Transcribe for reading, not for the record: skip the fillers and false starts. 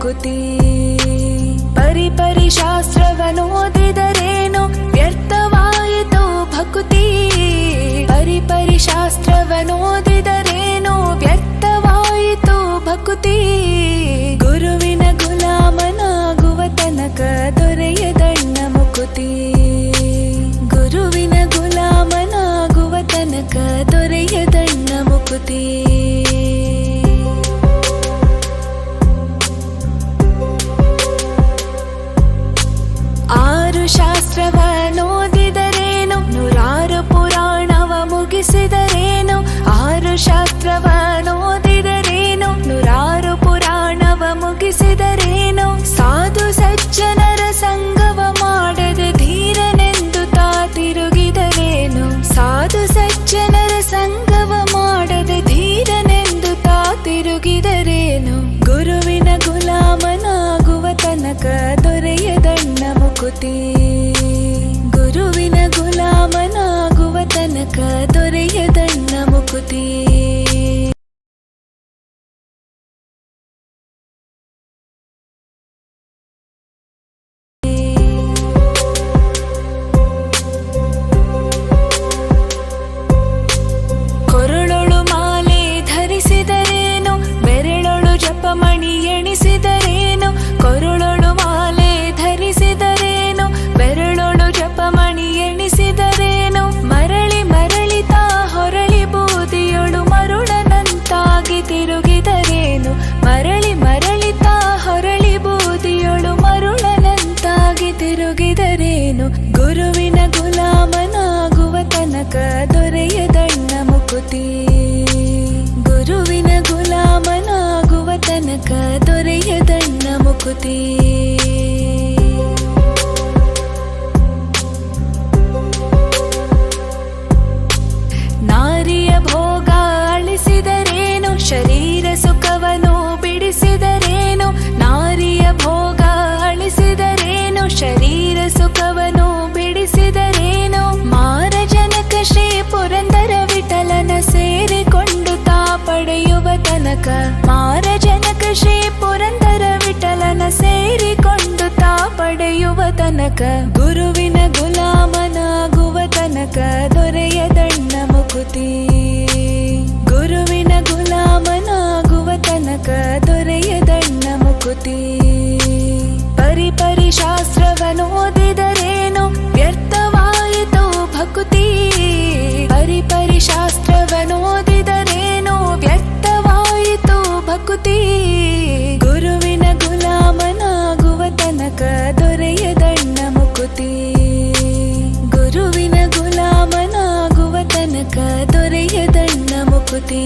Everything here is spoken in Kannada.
ಮುಕುತಿ. ಪರಿಪರಿ ಶಾಸ್ತ್ರವನೋದಿದರೇನು ವ್ಯರ್ಥವಾಯಿತು ಭಕುತಿ. ಪರಿಪರಿ ಶಾಸ್ತ್ರವನೋದಿದರೇನು ವ್ಯರ್ಥವಾಯಿತು ಭಕುತಿ. ಗುರುವಿನ ಗುಲಾಮನಾಗುವ ತನಕ ದೊರೆಯದಣ್ಣ ಮುಕುತಿ. ಗುರುವಿನ ಗುಲಾಮನಾಗುವ ತನಕ ದೊರೆಯದಣ್ಣ ಮುಕುತಿ. ಶಾಸ್ತ್ರವನೋದಿದರೇನು ನೂರಾರು ಪುರಾಣವ ಮುಗಿಸಿದರೇನು. ಆರು ಶಾಸ್ತ್ರವನೋದಿದರೇನು ನೂರಾರು ಪುರಾಣವ ಮುಗಿಸಿದರೇನು. ಸಾಧು ಸಜ್ಜನರ ಸಂಗವ ಮಾಡದೆ ಧೀರನೆಂದು ತಾ ತಿರುಗಿದರೇನು. ಸಾಧು ಸಜ್ಜನರ ಸಂಗವ ಮಾಡದೆ ಧೀರನೆಂದು ತಾ ತಿರುಗಿದರೇನು. ಗುರುವಿನ ಗುಲಾಮನಾಗುವ ತನಕ ದೊರೆಯದಣ್ಣ ಮುಕುತಿ. ಗುರುವಿನ ಗುಲಾಮನಾಗುವ ತನಕ ದೊರೆಯದಣ್ಣ ಮುಕುತಿ. ಕೊರಳೊಳು ಮಾಲೆ ಧರಿಸಿದರೇನು ಬೆರಳೊಳು ಜಪಮಣಿ ಎಣಿಸಿದರೇನು. ಕೊರಳೊಳು ಮಾಲೆ ಧರಿಸಿದರೇನು ಬೆರಳೊಳು ಜಪಮಣಿ ಎಣಿಸಿದರೇನು. ಮರಳಿ ಮರಳಿ ತಾ ಹೊರಳಿ ಬೂದಿಯೊಳು ಮರುಳನಂತಾಗಿ ತಿರುಗಿದರೇನು. ಮರಳಿ ಮರಳಿ ತಾ ಹೊರಳಿ ಬೂದಿಯೊಳು ಮರುಳನಂತಾಗಿ ತಿರುಗಿದರೇನು. ಗುರುವಿನ ಗುಲಾಮನಾಗುವ ತನಕ ದೊರೆಯದಣ್ಣ ಮುಕುತಿ. ಗುರುವಿನ ಗುಲಾಮನಾಗುವ ತನಕ ದೊರೆಯದಣ್ಣ ಮುಕುತಿ. ನಾರಿಯ ಭೋಗ ಅಳಿಸಿದರೇನು ಶರೀರ ಸುಖವನ್ನು ಬಿಡಿಸಿದರೇನು. ನಾರಿಯ ಭೋಗ ಅಳಿಸಿದರೇನು ಶರೀರ ಸುಖವನ್ನು ಬಿಡಿಸಿದರೇನು. ಮಾರಜನಕ ಶ್ರೀ ಪುರಂದರ ವಿಠಲನ ಸೇರಿಕೊಂಡು ತಾ ಪಡೆಯುವ ತನಕ. ಮಾರಜನಕ ಶ್ರೀ ಪುರಂದರ ವಿಠಲನ ಸೇರಿಕೊಂಡು ತಾ ಪಡೆಯುವ ತನಕ. ಗುರುವಿನ ಗುಲಾಮನಾಗುವ ತನಕ ದೊರೆಯದಣ್ಣ ಮುಕುತಿ. ಗುರುವಿನ ಗುಲಾಮನಾಗುವ ತನಕ ದೊರೆಯದಣ್ಣ ಮುಕುತಿ. ಪರಿಪರಿ ಶಾಸ್ತ್ರವನೋದಿದರೇನು ವ್ಯರ್ಥವಾಯಿತು ಭಕುತಿ. ಪರಿಪರಿ ಶಾಸ್ತ್ರವನೋದಿದರೇನು ವ್ಯರ್ಥವಾಯಿತು ಭಕುತಿ. ಗುರುವಿನ ಗುಲಾಮನಾಗುವ ತನಕ ದೊರೆಯದಣ್ಣ ಮುಕುತಿ. ಗುರುವಿನ ಗುಲಾಮನಾಗುವ ತನಕ ದೊರೆಯದಣ್ಣ ಮುಕುತಿ.